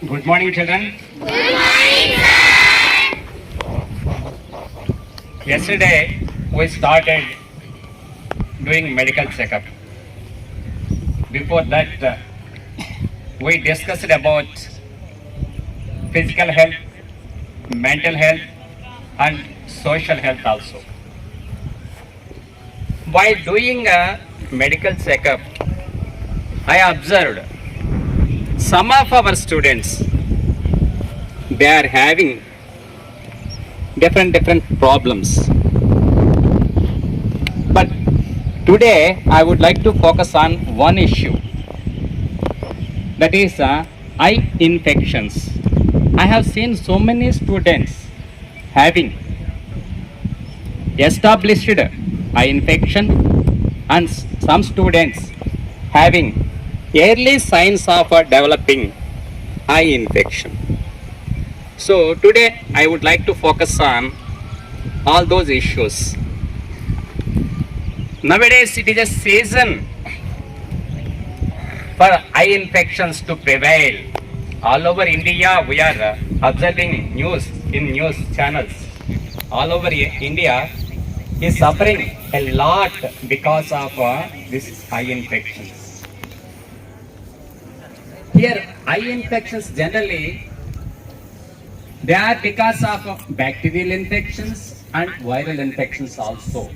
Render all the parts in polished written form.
Good morning, children. Yesterday, we started doing medical checkup. Before that, we discussed about physical health, mental health, and social health also. While doing a medical checkup, I observed some of our students, they are having different problems. But today I would like to focus on one issue, that is eye infections. I have seen so many students having established eye infection and some students having early signs of developing eye infection. So today I would like to focus on all those issues. Nowadays it is a season for eye infections to prevail. All over India we are observing news in news channels. All over India is suffering a lot because of this eye infections. Here eye infections generally they are because of bacterial infections and viral infections also.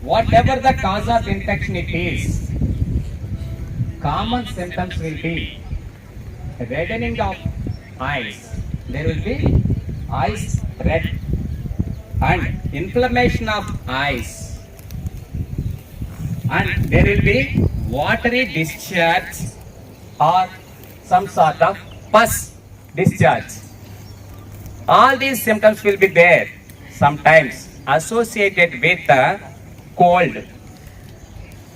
Whatever the cause of infection it is, common symptoms will be reddening of eyes. There will be eyes red and inflammation of eyes, and there will be watery discharge or some sort of pus discharge. All these symptoms will be there, sometimes associated with cold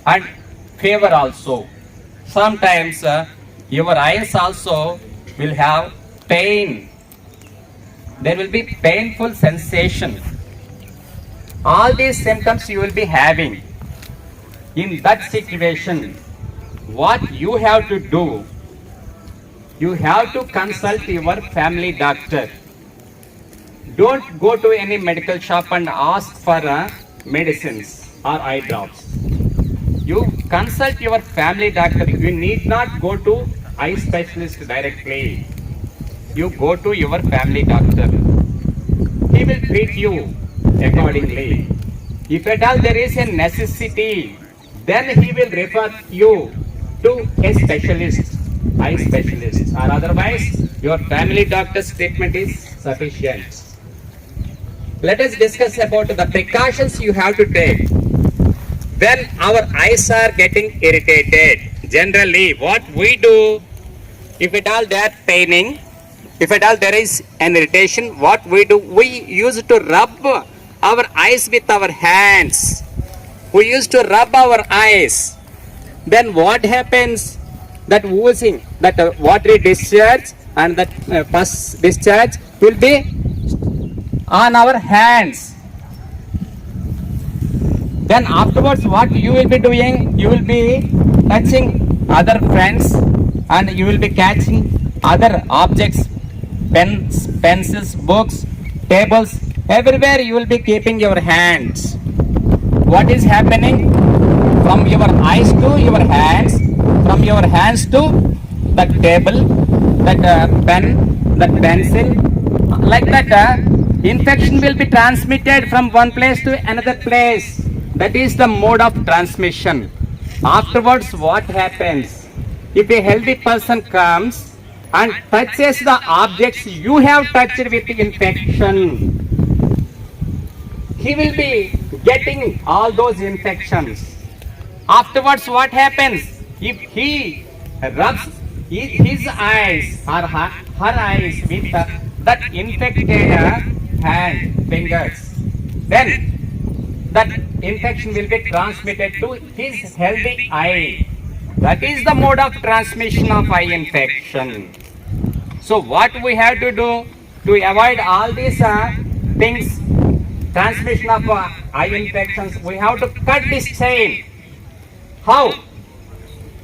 and fever also. Sometimes your eyes also will have pain. There will be painful sensation. All these symptoms you will be having. In that situation, what you have to do, you have to consult your family doctor. Don't go to any medical shop and ask for medicines or eye drops. You consult your family doctor. You need not go to eye specialist directly. You go to your family doctor. He will treat you accordingly. If at all there is a necessity, then he will refer you to a specialist, eye specialist, or otherwise your family doctor's treatment is sufficient. Let us discuss about the precautions you have to take when our eyes are getting irritated. Generally, what we do, if at all they are paining, if at all there is an irritation, what we do, we used to rub our eyes with our hands. We used to rub our eyes. Then what happens? That oozing, that watery discharge and that pus discharge will be on our hands. Then afterwards what you will be doing? You will be touching other friends and you will be catching other objects, pens, pencils, books, tables, everywhere you will be keeping your hands. What is happening? From your eyes to your hands, from your hands to that table, that pen, that pencil, like that infection will be transmitted from one place to another place. That is the mode of transmission. Afterwards what happens? If a healthy person comes and touches the objects you have touched with infection, he will be getting all those infections. Afterwards what happens? If he rubs his eyes or her eyes with that infected hand, fingers, then that infection will be transmitted to his healthy eye. That is the mode of transmission of eye infection. So what we have to do to avoid all these things, transmission of eye infections, we have to cut this chain. How?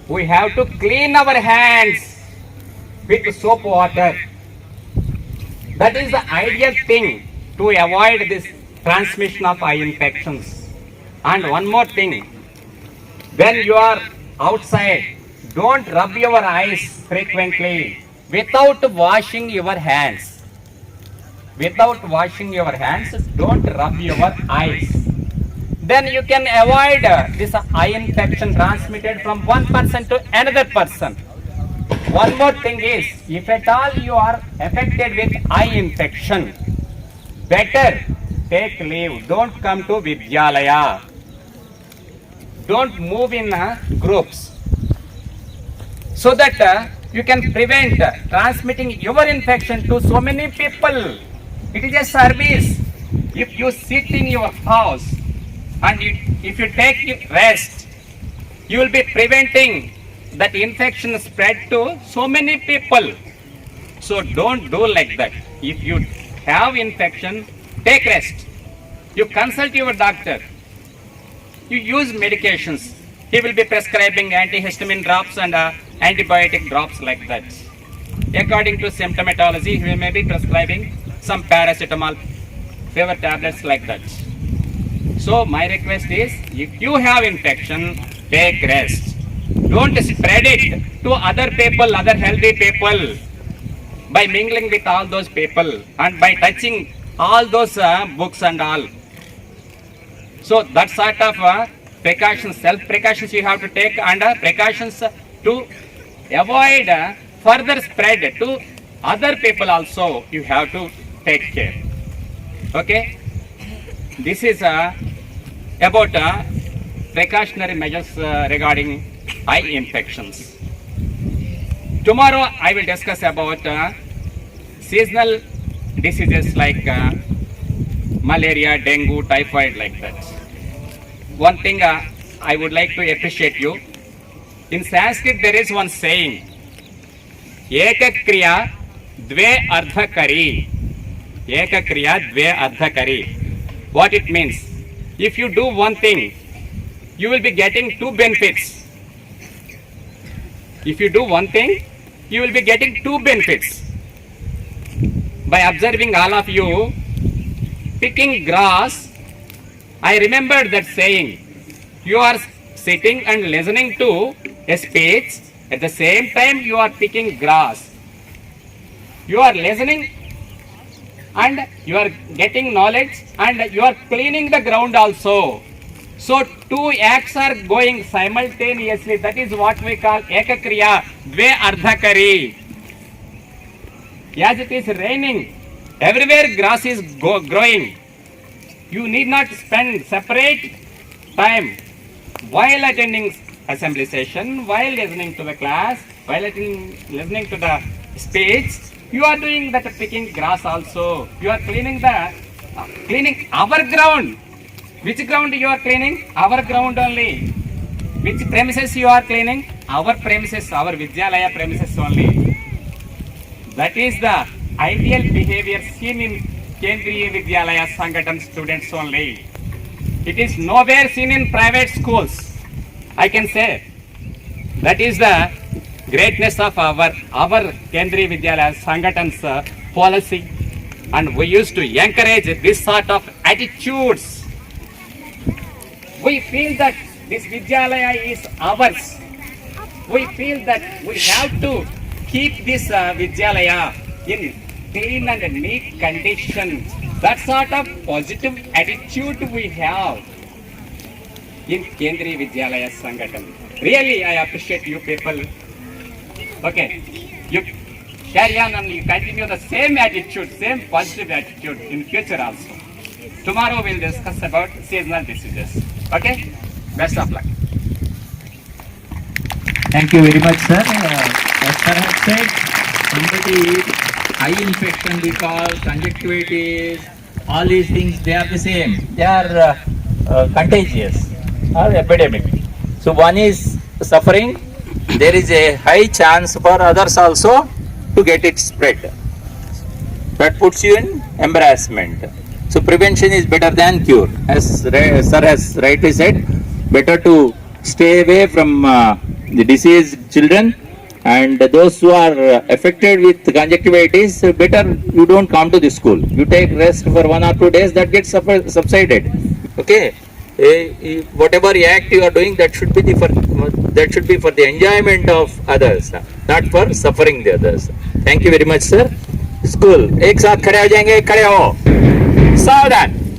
We have to clean our hands with soap water. That is the ideal thing to avoid this transmission of eye infections. And one more thing, when you are outside, don't rub your eyes frequently without washing your hands. Without washing your hands, don't rub your eyes. Then you can avoid this eye infection transmitted from one person to another person. One more thing is, if at all you are affected with eye infection, better take leave. Don't come to vidyalaya. Don't move in groups, so that you can prevent transmitting your infection to so many people. It is a service. If you sit in your house and if you take rest, you will be preventing that infection spread to so many people. So don't do like that. If you have infection, take rest. You consult your doctor. You use medications. He will be prescribing antihistamine drops and antibiotic drops like that. According to symptomatology, he may be prescribing some paracetamol, fever tablets like that. So my request is, if you have infection, take rest. Don't spread it to other people, other healthy people, by mingling with all those people and by touching all those books and all. So that sort of precautions, self-precautions you have to take, and precautions to avoid further spread to other people also you have to take care. Okay? This is about precautionary measures regarding eye infections. Tomorrow I will discuss about seasonal diseases like malaria, dengue, typhoid like that. One thing I would like to appreciate you. In Sanskrit there is one saying, Ekakriya dve ardhakari. Ekakriya dve ardhakari. What it means? If you do one thing, you will be getting two benefits. If you do one thing, you will be getting two benefits. By observing all of you picking grass, I remembered that saying. You are sitting and listening to a speech, at the same time you are picking grass. You are listening and you are getting knowledge and you are cleaning the ground also. So two acts are going simultaneously. That is what we call ekakriya dve ardhakari. As it is raining, everywhere grass is growing. You need not spend separate time while attending assembly session, while listening to the class, while listening to the speech. You are doing that picking grass also. You are cleaning our ground. Which ground you are cleaning? Our ground only. Which premises you are cleaning? Our premises, our vidyalaya premises only. That is the ideal behavior seen in Kendriya Vidyalaya Sangathan students only. It is nowhere seen in private schools. I can say that is the greatness of our Kendriya Vidyalaya Sangathan's policy, and we used to encourage this sort of attitudes. We feel that this Vidyalaya is ours. We feel that we have to keep this Vidyalaya in clean and neat condition. That sort of positive attitude we have in Kendriya Vidyalaya Sangathan. Really, I appreciate you people. Okay, you carry on and you continue the same attitude, same positive attitude in future also. Tomorrow we'll discuss about seasonal diseases. Okay, best of luck. Thank you very much, sir. As sir has said, somebody eye infection we call conjunctivitis, all these things, they are the same. They are contagious or epidemic. So one is suffering, there is a high chance for others also to get it spread. That puts you in embarrassment. So prevention is better than cure. As sir has rightly said, better to stay away from the diseased children And those who are affected with conjunctivitis, better you don't come to the school. You take rest for 1 or 2 days, that gets subsided. Okay. Whatever act you are doing, that should be for the enjoyment of others, not for suffering the others. Thank you very much, sir. School, एक साथ खड़े हो जाएंगे, खड़े हो, सावधान.